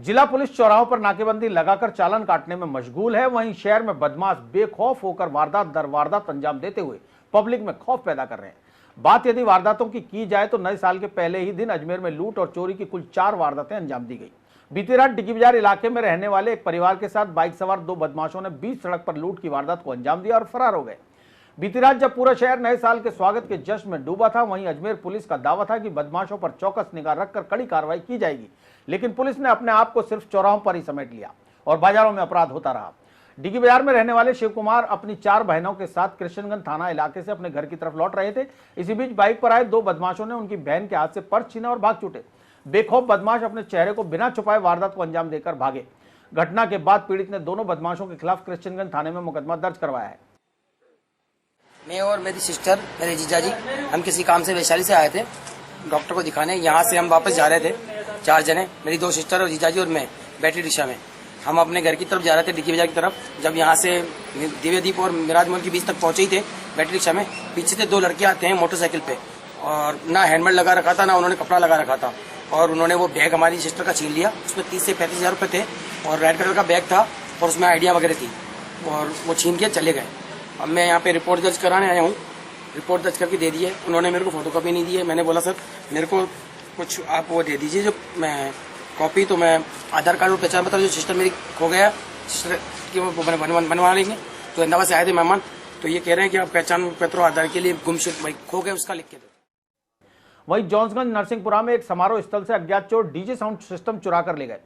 जिला पुलिस चौराहों पर नाकेबंदी लगाकर चालान काटने में मशगूल है। वहीं शहर में बदमाश बेखौफ होकर वारदात दर वारदात अंजाम देते हुए पब्लिक में खौफ पैदा कर रहे हैं। बात यदि वारदातों की जाए तो नए साल के पहले ही दिन अजमेर में लूट और चोरी की कुल 4 वारदातें अंजाम दी गई। बीती रात डिग्गी बाजार इलाके में रहने वाले एक परिवार के साथ बाइक सवार 2 बदमाशों ने बीच सड़क पर लूट की वारदात को अंजाम दिया और फरार हो गए। बीती रात जब पूरा शहर नए साल के स्वागत के जश्न में डूबा था, वहीं अजमेर पुलिस का दावा था कि बदमाशों पर चौकस निगाह रखकर कड़ी कार्रवाई की जाएगी, लेकिन पुलिस ने अपने आप को सिर्फ चौराहों पर ही समेट लिया और बाजारों में अपराध होता रहा। डिग्गी बाजार में रहने वाले शिव कुमार अपनी 4 बहनों के साथ कृष्णगंज थाना इलाके से अपने घर की तरफ लौट रहे थे। इसी बीच बाइक पर आए 2 बदमाशों ने उनकी बहन के हाथ से पर्स छीना और भाग छूटे। बेखौफ बदमाश अपने चेहरे को बिना छुपाए वारदात को अंजाम देकर भागे। घटना के बाद पीड़ित ने दोनों बदमाशों के खिलाफ कृष्णगंज थाने में मुकदमा दर्ज करवाया है। मैं और मेरी सिस्टर, मेरे जीजा जी, हम किसी काम से वैशाली से आए थे डॉक्टर को दिखाने। यहाँ से हम वापस जा रहे थे 4 जने, मेरी 2 सिस्टर और जीजा जी और मैं, बैटरी रिक्शा में। हम अपने घर की तरफ जा रहे थे, डिग्गी बाजार की तरफ। जब यहाँ से दिव्यदीप और मिराजमोल के बीच तक पहुंचे ही थे बैटरी रिक्शा में, पीछे से 2 लड़के आते हैं मोटरसाइकिल पे, और ना हेलमेट लगा रखा था ना उन्होंने कपड़ा लगा रखा था, और उन्होंने वो बैग हमारी सिस्टर का छीन लिया। उसमें 30 से 35 हजार रुपये थे और रेड कलर का बैग था और उसमें आइडिया वगैरह थी, और वो छीन के चले गए। अब मैं यहाँ पे रिपोर्ट दर्ज कराने आया हूँ, रिपोर्ट दर्ज करके दे दी है। उन्होंने मेरे को फोटोकॉपी नहीं दी है। मैंने बोला सर मेरे को कुछ आप वो दे दीजिए जो मैं कॉपी, तो मैं आधार कार्ड और पहचान पत्र जो सिस्टर मेरी खो गया, सिस्टर की वो बनवा लेंगे। तो अहमदाबाद से आए थे मेहमान, तो ये कह रहे हैं कि आप पहचान पत्र आधार के लिए गुमशुदा खो गए, उसका लिख के दो। वहीं जॉन्सगंज नरसिंहपुरा में एक समारोह स्थल से अज्ञात चोर डीजे साउंड सिस्टम चुरा कर ले गए।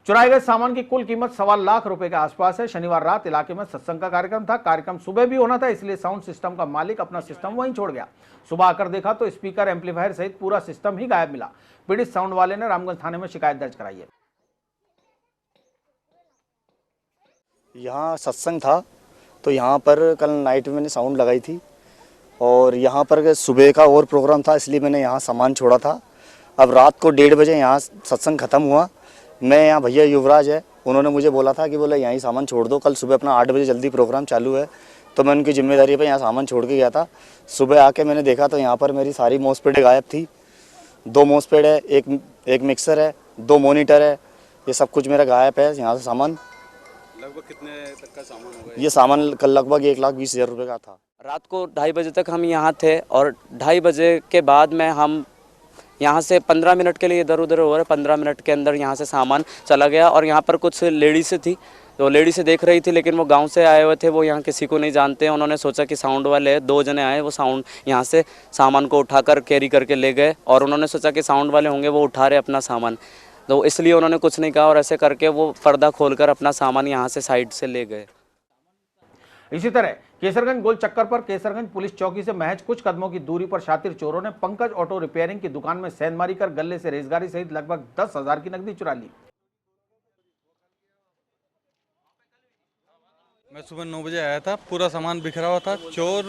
चुराए गए सामान की कुल कीमत 1.25 लाख रुपए के आसपास है। शनिवार रात इलाके में सत्संग का कार्यक्रम था। कार्यक्रम सुबह भी होना था, इसलिए साउंड सिस्टम का मालिक अपना सिस्टम वहीं छोड़ गया। सुबह आकर देखा तो स्पीकर, एम्पलीफायर सहित पूरा सिस्टम ही गायब मिला। पीड़ित साउंड वाले ने रामगंज थाने में शिकायत दर्ज कराई है। यहाँ सत्संग था तो यहाँ पर कल नाइट में मैंने साउंड लगाई थी, और यहाँ पर सुबह का और प्रोग्राम था, इसलिए मैंने यहाँ सामान छोड़ा था। अब रात को 1:30 बजे यहाँ सत्संग खत्म हुआ। मैं यहाँ भैया युवराज है, उन्होंने मुझे बोला था कि बोले यहीं सामान छोड़ दो, कल सुबह अपना 8 बजे जल्दी प्रोग्राम चालू है। तो मैं उनकी जिम्मेदारी पे यहाँ सामान छोड़ के गया था। सुबह आके मैंने देखा तो यहाँ पर मेरी सारी मॉसपेडें गायब थी। 2 मॉसपेड है, एक मिक्सर है, 2 मॉनिटर है, ये सब कुछ मेरा गायब है। यहाँ से सामान लगभग कितने तक का सामान होगा? ये सामान कल लगभग 1,20,000 रुपये का था। रात को 2:30 बजे तक हम यहाँ थे, और 2:30 बजे के बाद में हम यहाँ से 15 मिनट के लिए इधर उधर हो रहे। 15 मिनट के अंदर यहाँ से सामान चला गया। और यहाँ पर कुछ लेडीज़ थी, तो लेडीज़ देख रही थी, लेकिन वो गांव से आए हुए थे, वो यहाँ किसी को नहीं जानते हैं। उन्होंने सोचा कि साउंड वाले 2 जने आए, वो साउंड यहाँ से सामान को उठाकर कैरी करके ले गए, और उन्होंने सोचा कि साउंड वाले होंगे, वो उठा रहे अपना सामान, तो इसलिए उन्होंने कुछ नहीं कहा, और ऐसे करके वो पर्दा खोलकर अपना सामान यहाँ से साइड से ले गए। इसी तरह केसरगंज गोल चक्कर पर केसरगंज पुलिस चौकी से महज कुछ कदमों की दूरी पर शातिर चोरों ने पंकज ऑटो रिपेयरिंग की दुकान में सेंधमारी कर गले से रेजगारी सहित लगभग 10,000 की नकदी चुरा ली। मैं सुबह 9 बजे आया था, पूरा सामान बिखरा हुआ था। चोर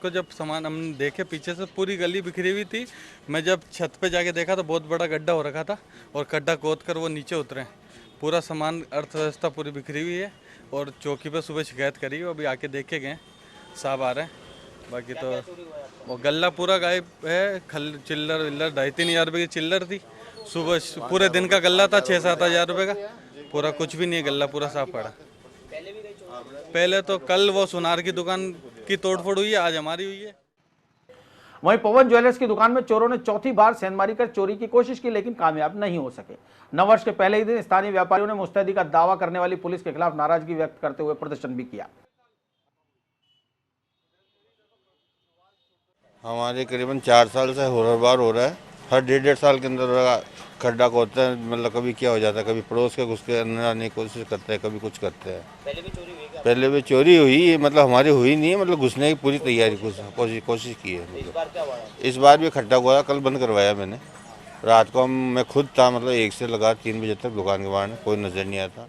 को जब सामान हमने देखे, पीछे से पूरी गली बिखरी हुई थी। मैं जब छत पे जाके देखा तो बहुत बड़ा गड्ढा हो रखा था, और गड्ढा खोद कर वो नीचे उतरे। पूरा सामान, अर्थव्यवस्था पूरी बिखरी हुई है, और चौकी पे सुबह शिकायत करी, अभी आके देखे गए, साहब आ रहे हैं। बाकी तो वो गल्ला पूरा गायब है। चिल्लर विल्लर 2,5-3 हज़ार रुपये की चिल्लर थी। सुबह पूरे दिन का गल्ला था 6-7 हज़ार रुपये का, पूरा कुछ भी नहीं है, गल्ला पूरा साफ पड़ा। पहले तो कल वो सुनार की दुकान की तोड़फोड़ हुई है, आज हमारी हुई है। वहीं पवन ज्वेलर्स की दुकान में चोरों ने चौथी बार सेंधमारी कर चोरी की कोशिश की, लेकिन कामयाब नहीं हो सके। नववर्ष के पहले ही दिन स्थानीय व्यापारियों ने मुस्तैदी का दावा करने वाली पुलिस के खिलाफ नाराजगी व्यक्त करते हुए प्रदर्शन भी किया। हमारे करीबन 4 साल से हर बार हो रहा है। हर 1.5 साल के अंदर खड्डा खोदते हैं, मतलब कभी क्या हो जाता है, कभी पड़ोस के घुस के अंदर आने की कोशिश करते हैं, कभी कुछ करते हैं। पहले भी चोरी हुई, मतलब हमारी हुई नहीं है, मतलब घुसने की पूरी तैयारी कोशिश की है। इस बार भी खड्डा खोदा, कल बंद करवाया मैंने। रात को मैं खुद था, मतलब 1 से लगा 3 बजे तक दुकान के बाहर, कोई नजर नहीं आया था।